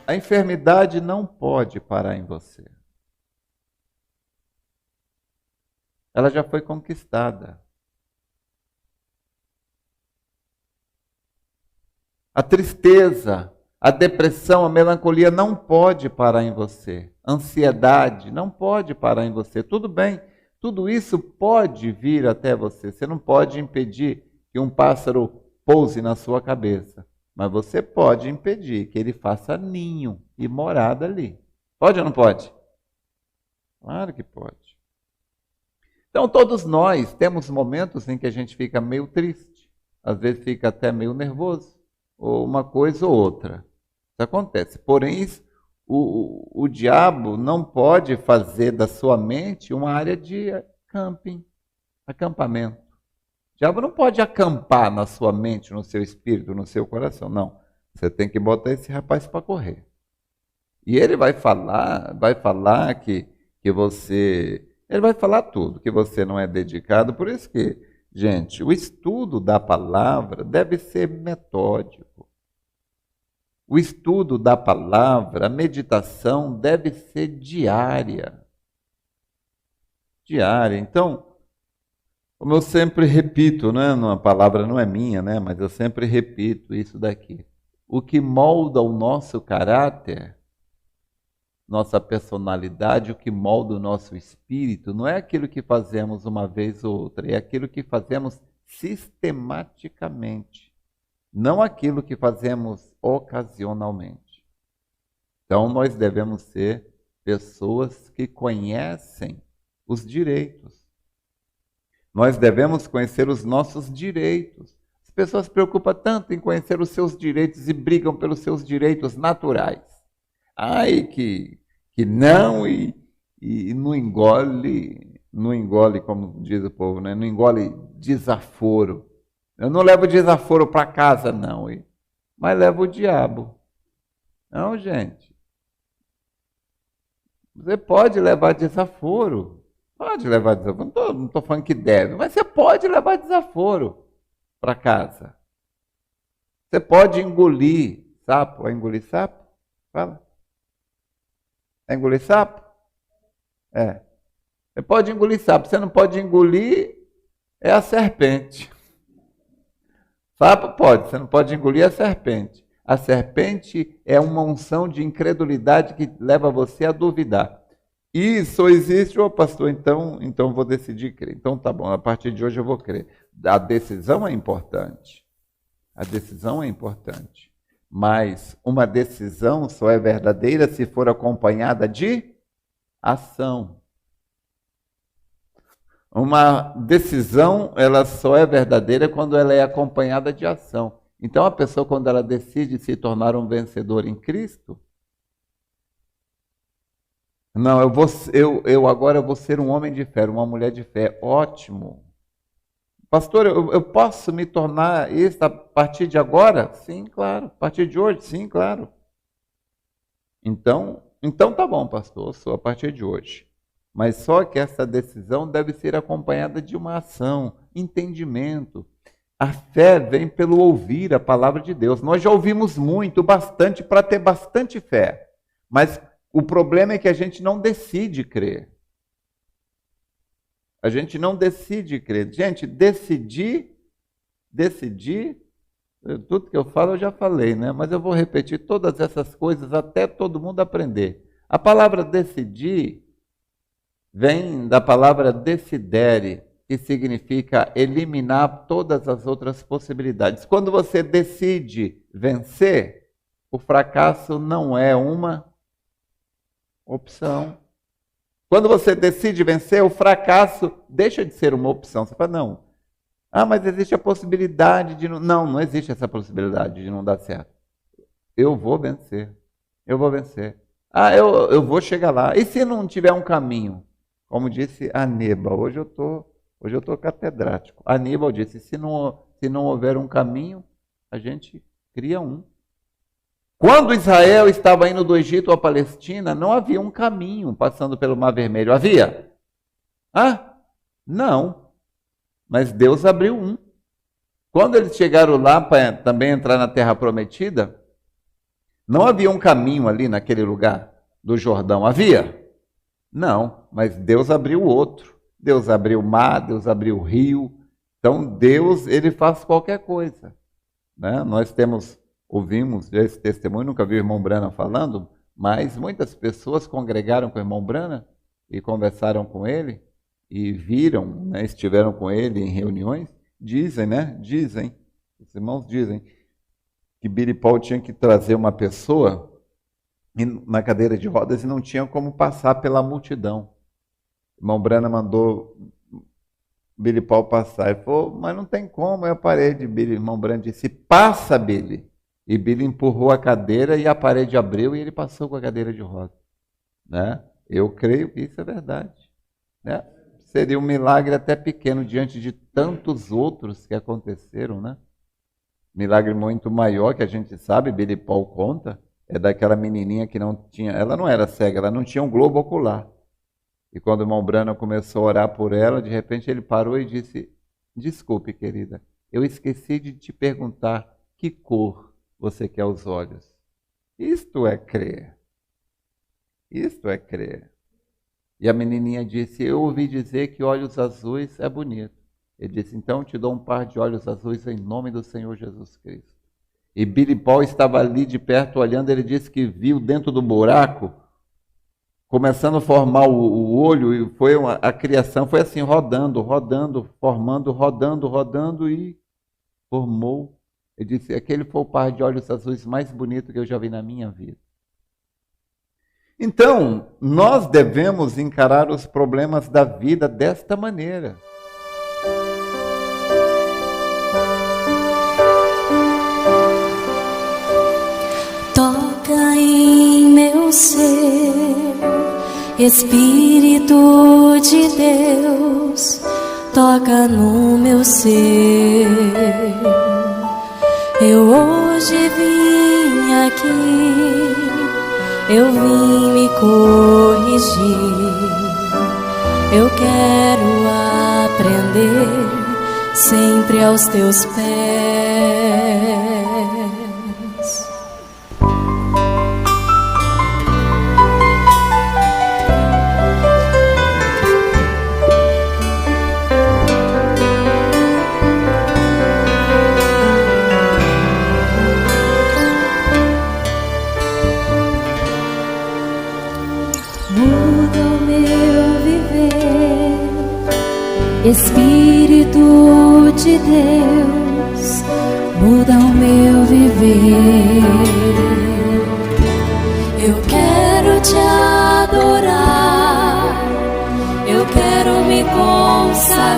A enfermidade não pode parar em você. Ela já foi conquistada. A tristeza, a depressão, a melancolia não pode parar em você. A ansiedade não pode parar em você. Tudo bem, tudo isso pode vir até você. Você não pode impedir que um pássaro pouse na sua cabeça. Mas você pode impedir que ele faça ninho e morada ali. Pode ou não pode? Claro que pode. Então, todos nós temos momentos em que a gente fica meio triste. Às vezes fica até meio nervoso. Ou uma coisa ou outra. Isso acontece. Porém, o diabo não pode fazer da sua mente uma área de camping, acampamento. O diabo não pode acampar na sua mente, no seu espírito, no seu coração. Não. Você tem que botar esse rapaz para correr. E ele vai falar que você... Ele vai falar tudo, que você não é dedicado. Por isso que, gente, o estudo da palavra deve ser metódico. O estudo da palavra, a meditação deve ser diária. Diária. Então, como eu sempre repito, né? A palavra não é minha, né? Mas eu sempre repito isso daqui. O que molda o nosso caráter, nossa personalidade, o que molda o nosso espírito, não é aquilo que fazemos uma vez ou outra, é aquilo que fazemos sistematicamente. Não aquilo que fazemos ocasionalmente. Então, nós devemos ser pessoas que conhecem os direitos. Nós devemos conhecer os nossos direitos. As pessoas se preocupam tanto em conhecer os seus direitos e brigam pelos seus direitos naturais. Ai, que não, e não engole, como diz o povo, né? Não engole desaforo. Eu não levo desaforo para casa, não, mas levo o diabo. Não, gente. Você pode levar desaforo. Pode levar desaforo. Não estou falando que deve, mas você pode levar desaforo para casa. Você pode engolir sapo. É engolir sapo? Fala. É engolir sapo? É. Você pode engolir sapo. Você não pode engolir a serpente. Sapo pode, você não pode engolir a serpente. A serpente é uma unção de incredulidade que leva você a duvidar. Isso existe, ô pastor, então vou decidir crer. Então tá bom, a partir de hoje eu vou crer. A decisão é importante. A decisão é importante. Mas uma decisão só é verdadeira se for acompanhada de ação. Uma decisão, ela só é verdadeira quando ela é acompanhada de ação. Então, a pessoa, quando ela decide se tornar um vencedor em Cristo, não, eu agora vou ser um homem de fé, uma mulher de fé. Ótimo. Pastor, eu posso me tornar isso a partir de agora? Sim, claro. A partir de hoje? Sim, claro. Então tá bom, pastor, eu sou a partir de hoje. Mas só que essa decisão deve ser acompanhada de uma ação, entendimento. A fé vem pelo ouvir a palavra de Deus. Nós já ouvimos muito, bastante, para ter bastante fé. Mas o problema é que a gente não decide crer. A gente não decide crer. Gente, decidir, tudo que eu falo eu já falei, né? Mas eu vou repetir todas essas coisas até todo mundo aprender. A palavra decidir vem da palavra decidere, que significa eliminar todas as outras possibilidades. Quando você decide vencer, o fracasso não é uma opção. Quando você decide vencer, o fracasso deixa de ser uma opção. Você fala, não. Ah, mas existe a possibilidade de não... Não existe essa possibilidade de não dar certo. Eu vou vencer. Eu vou vencer. Ah, eu vou chegar lá. E se não tiver um caminho? Como disse Aníbal, hoje eu tô catedrático. Aníbal disse, se não houver um caminho, a gente cria um. Quando Israel estava indo do Egito à Palestina, não havia um caminho passando pelo Mar Vermelho. Havia? Não. Mas Deus abriu um. Quando eles chegaram lá para também entrar na Terra Prometida, Não havia um caminho ali naquele lugar do Jordão, havia? Não, mas Deus abriu outro. Deus abriu o mar, Deus abriu o rio. Então Deus, ele faz qualquer coisa, né? Nós ouvimos esse testemunho, nunca vi o irmão Brana falando, mas muitas pessoas congregaram com o irmão Brana e conversaram com ele e viram, né, estiveram com ele em reuniões, dizem, né? Dizem, os irmãos dizem que Billy Paul tinha que trazer uma pessoa na cadeira de rodas e não tinha como passar pela multidão. O irmão Brana mandou Billy Paul passar. Ele falou, mas não tem como, é a parede. O irmão Brana disse, passa, Billy. E Billy empurrou a cadeira e a parede abriu e ele passou com a cadeira de rodas. Né? Eu creio que isso é verdade. Né? Seria um milagre até pequeno diante de tantos outros que aconteceram, né? Milagre muito maior que a gente sabe, Billy Paul conta, é daquela menininha que não tinha, ela não era cega, ela não tinha um globo ocular. E quando o irmão Branham começou a orar por ela, de repente ele parou e disse, desculpe, querida, eu esqueci de te perguntar que cor você quer os olhos. Isto é crer. Isto é crer. E a menininha disse, eu ouvi dizer que olhos azuis é bonito. Ele disse, então te dou um par de olhos azuis em nome do Senhor Jesus Cristo. E Billy Paul estava ali de perto olhando, ele disse que viu dentro do buraco, começando a formar o olho, e foi a criação, foi assim, rodando, formando, rodando, e formou. Ele disse, aquele foi o par de olhos azuis mais bonito que eu já vi na minha vida. Então, nós devemos encarar os problemas da vida desta maneira. Toca em meu ser, Espírito de Deus, toca no meu ser. Eu hoje vim aqui, eu vim me corrigir. Eu quero aprender sempre aos teus pés. Espírito de Deus, muda o meu viver. Eu quero te adorar, eu quero me consagrar,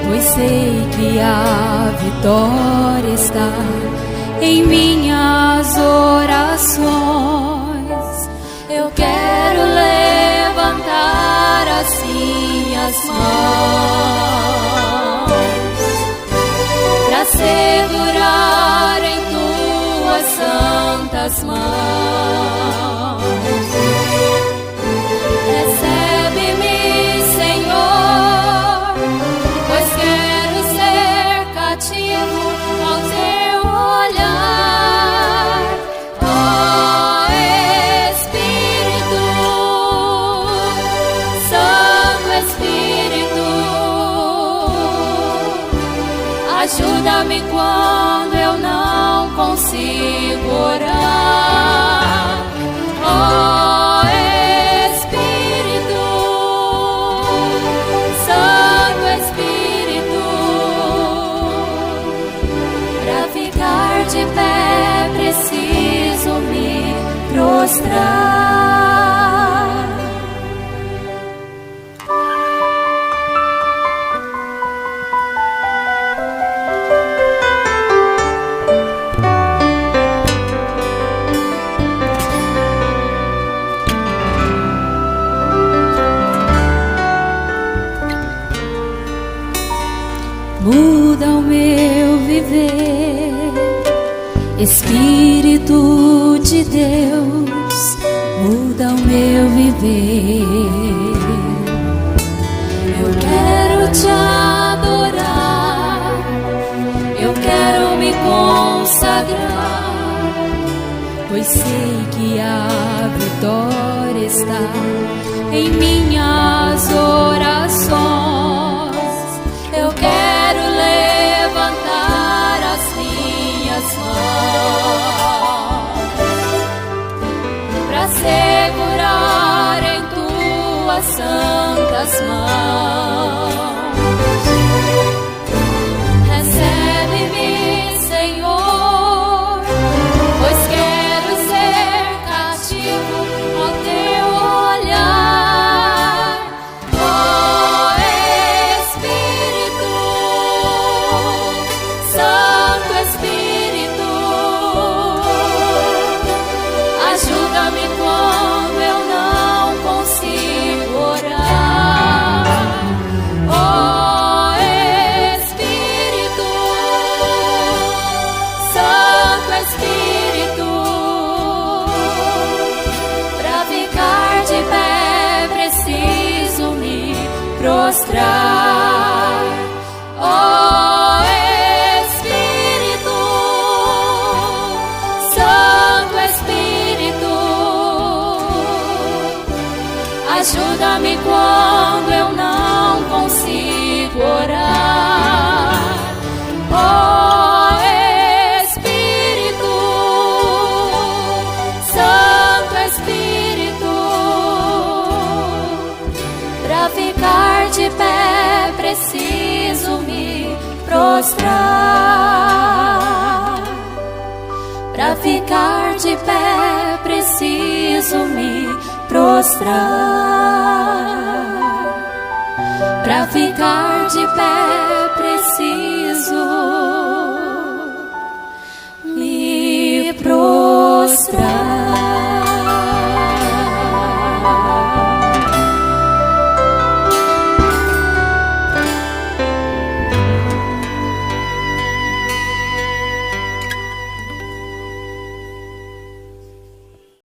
pois sei que a vitória está em minhas orações. Eu quero levantar assim as mãos para segurar em tuas santas mãos. Recebe-me, Senhor, pois quero ser cativo ao teu olhar. Oh Espírito, Santo Espírito, ajuda-me quando eu não consigo orar. Oh Espírito, Santo Espírito, para ficar de pé preciso me prostrar. Muda o meu viver, Espírito de Deus, muda o meu viver. Eu quero te adorar, eu quero me consagrar, pois sei que a vitória está em minhas orações. Eu quero levantar as minhas mãos para segurar em tuas santas mãos. Recebe-me, Senhor, pois quero ser cativo ao teu olhar. Oh Espírito, Santo Espírito, ajuda-me quando eu não consigo orar. Oh Espírito, Santo Espírito, pra ficar de pé preciso me prostrar. Oh Espírito, Santo Espírito, ajuda-me quando eu não consigo orar. Oh Espírito, Santo Espírito, pra ficar de pé preciso me prostrar. Pra ficar de pé preciso me prostrar. Pra ficar de pé